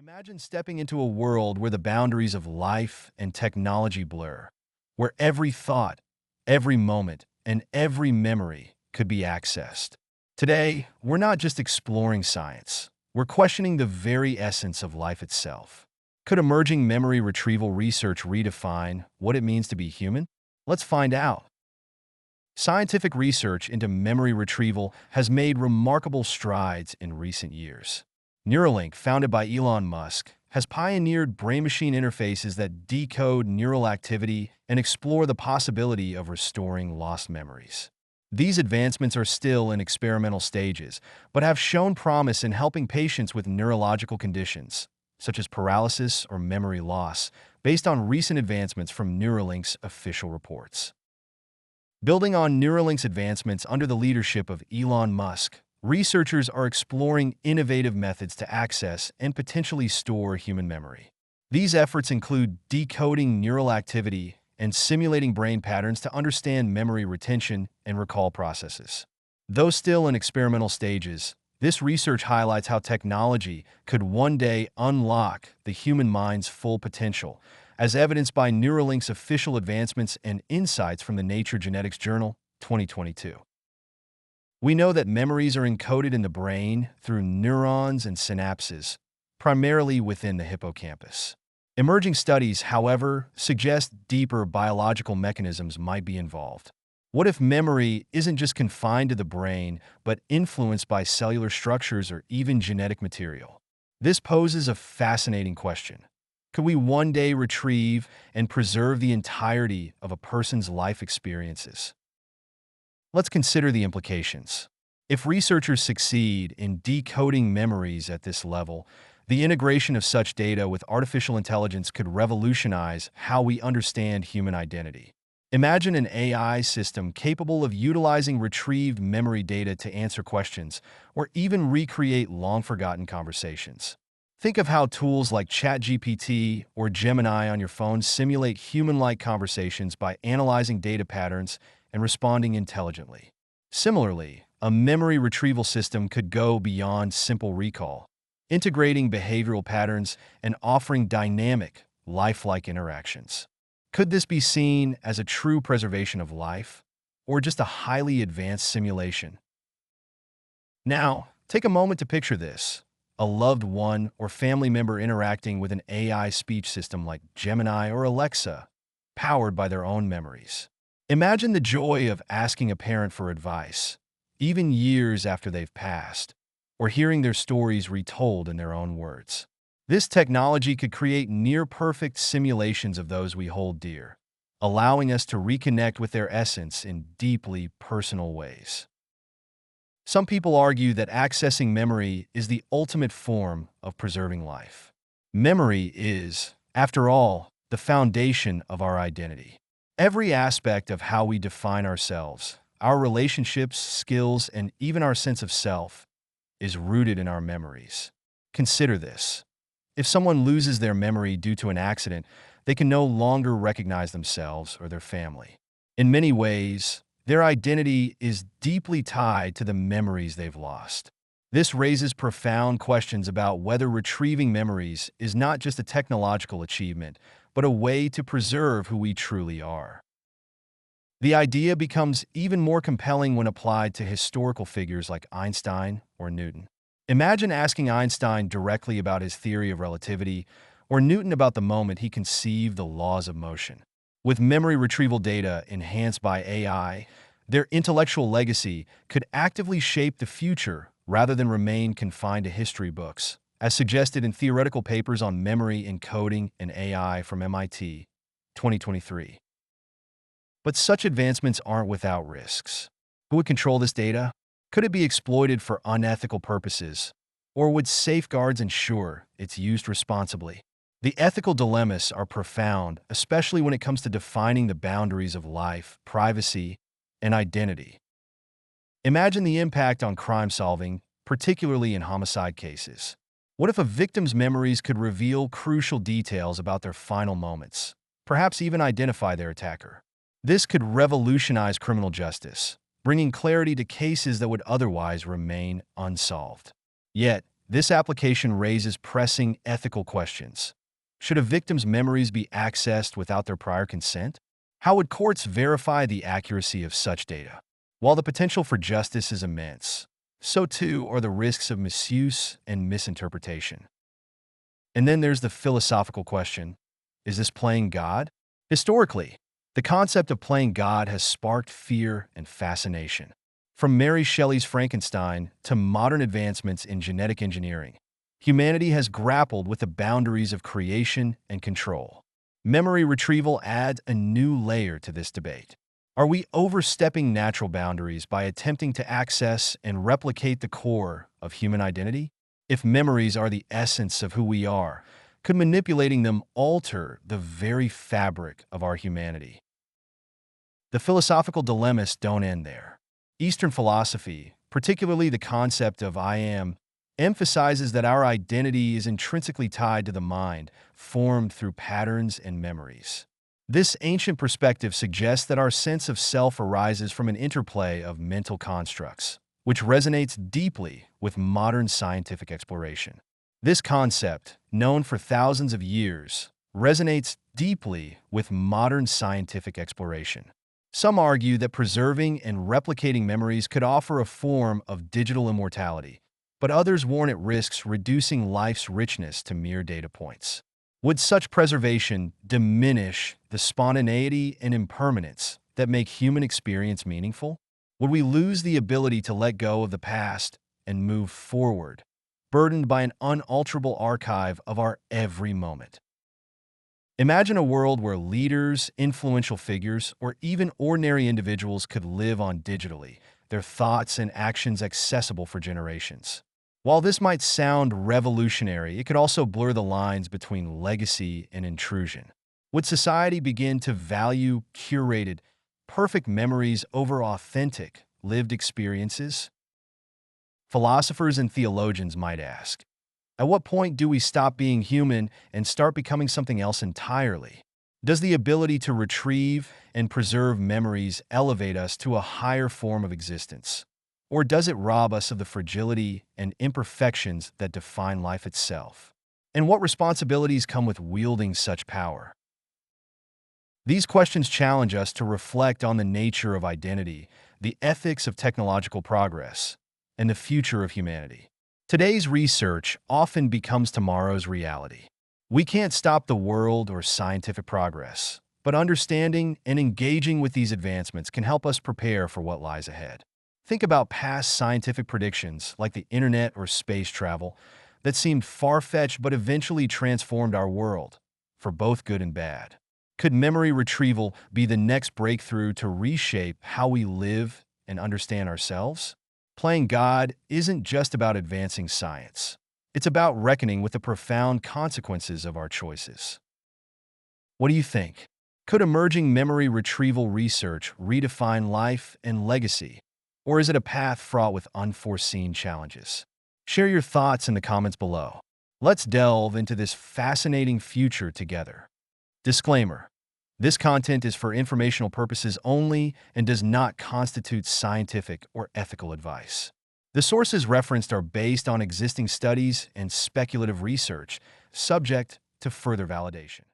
Imagine stepping into a world where the boundaries of life and technology blur, where every thought, every moment, and every memory could be accessed. Today, we're not just exploring science, we're questioning the very essence of life itself. Could emerging memory retrieval research redefine what it means to be human? Let's find out. Scientific research into memory retrieval has made remarkable strides in recent years. Neuralink, founded by Elon Musk, has pioneered brain-machine interfaces that decode neural activity and explore the possibility of restoring lost memories. These advancements are still in experimental stages, but have shown promise in helping patients with neurological conditions, such as paralysis or memory loss, based on recent advancements from Neuralink's official reports. Building on Neuralink's advancements under the leadership of Elon Musk, researchers are exploring innovative methods to access and potentially store human memory. These efforts include decoding neural activity and simulating brain patterns to understand memory retention and recall processes. Though still in experimental stages, this research highlights how technology could one day unlock the human mind's full potential, as evidenced by Neuralink's official advancements and insights from the Nature Genetics Journal, 2022. We know that memories are encoded in the brain through neurons and synapses, primarily within the hippocampus. Emerging studies, however, suggest deeper biological mechanisms might be involved. What if memory isn't just confined to the brain, but influenced by cellular structures or even genetic material? This poses a fascinating question. Could we one day retrieve and preserve the entirety of a person's life experiences? Let's consider the implications. If researchers succeed in decoding memories at this level, the integration of such data with artificial intelligence could revolutionize how we understand human identity. Imagine an AI system capable of utilizing retrieved memory data to answer questions or even recreate long-forgotten conversations. Think of how tools like ChatGPT or Gemini on your phone simulate human-like conversations by analyzing data patterns and responding intelligently. Similarly, a memory retrieval system could go beyond simple recall, integrating behavioral patterns and offering dynamic, lifelike interactions. Could this be seen as a true preservation of life, or just a highly advanced simulation? Now, take a moment to picture this: a loved one or family member interacting with an AI speech system like Gemini or Alexa, powered by their own memories. Imagine the joy of asking a parent for advice, even years after they've passed, or hearing their stories retold in their own words. This technology could create near-perfect simulations of those we hold dear, allowing us to reconnect with their essence in deeply personal ways. Some people argue that accessing memory is the ultimate form of preserving life. Memory is, after all, the foundation of our identity. Every aspect of how we define ourselves, our relationships, skills, and even our sense of self, is rooted in our memories. Consider this. If someone loses their memory due to an accident, they can no longer recognize themselves or their family. In many ways, their identity is deeply tied to the memories they've lost. This raises profound questions about whether retrieving memories is not just a technological achievement, but a way to preserve who we truly are. The idea becomes even more compelling when applied to historical figures like Einstein or Newton. Imagine asking Einstein directly about his theory of relativity, or Newton about the moment he conceived the laws of motion. With memory retrieval data enhanced by AI, their intellectual legacy could actively shape the future rather than remain confined to history books, as suggested in theoretical papers on memory encoding and AI from MIT, 2023. But such advancements aren't without risks. Who would control this data? Could it be exploited for unethical purposes? Or would safeguards ensure it's used responsibly? The ethical dilemmas are profound, especially when it comes to defining the boundaries of life, privacy, and identity. Imagine the impact on crime solving, particularly in homicide cases. What if a victim's memories could reveal crucial details about their final moments, perhaps even identify their attacker? This could revolutionize criminal justice, bringing clarity to cases that would otherwise remain unsolved. Yet, This application raises pressing ethical questions. Should a victim's memories be accessed without their prior consent? How would courts verify the accuracy of such data? While the potential for justice is immense, so too are the risks of misuse and misinterpretation. And then there's the philosophical question: is this playing God? Historically, the concept of playing God has sparked fear and fascination. From Mary Shelley's Frankenstein to modern advancements in genetic engineering, humanity has grappled with the boundaries of creation and control. Memory retrieval adds a new layer to this debate. Are we overstepping natural boundaries by attempting to access and replicate the core of human identity? If memories are the essence of who we are, could manipulating them alter the very fabric of our humanity? The philosophical dilemmas don't end there. Eastern philosophy, particularly the concept of I am, emphasizes that our identity is intrinsically tied to the mind, formed through patterns and memories. This ancient perspective suggests that our sense of self arises from an interplay of mental constructs, which resonates deeply with modern scientific exploration. This concept, known for thousands of years, resonates deeply with modern scientific exploration. Some argue that preserving and replicating memories could offer a form of digital immortality, but others warn it risks reducing life's richness to mere data points. Would such preservation diminish the spontaneity and impermanence that make human experience meaningful? Would we lose the ability to let go of the past and move forward, burdened by an unalterable archive of our every moment? Imagine a world where leaders, influential figures, or even ordinary individuals could live on digitally, their thoughts and actions accessible for generations. While this might sound revolutionary, it could also blur the lines between legacy and intrusion. Would society begin to value curated, perfect memories over authentic, lived experiences? Philosophers and theologians might ask, at what point do we stop being human and start becoming something else entirely? Does the ability to retrieve and preserve memories elevate us to a higher form of existence? Or does it rob us of the fragility and imperfections that define life itself? And what responsibilities come with wielding such power? These questions challenge us to reflect on the nature of identity, the ethics of technological progress, and the future of humanity. Today's research often becomes tomorrow's reality. We can't stop the world or scientific progress, but understanding and engaging with these advancements can help us prepare for what lies ahead. Think about past scientific predictions like the internet or space travel that seemed far-fetched but eventually transformed our world, for both good and bad. Could memory retrieval be the next breakthrough to reshape how we live and understand ourselves? Playing God isn't just about advancing science. It's about reckoning with the profound consequences of our choices. What do you think? Could emerging memory retrieval research redefine life and legacy? Or is it a path fraught with unforeseen challenges? Share your thoughts in the comments below. Let's delve into this fascinating future together. Disclaimer: this content is for informational purposes only and does not constitute scientific or ethical advice. The sources referenced are based on existing studies and speculative research, subject to further validation.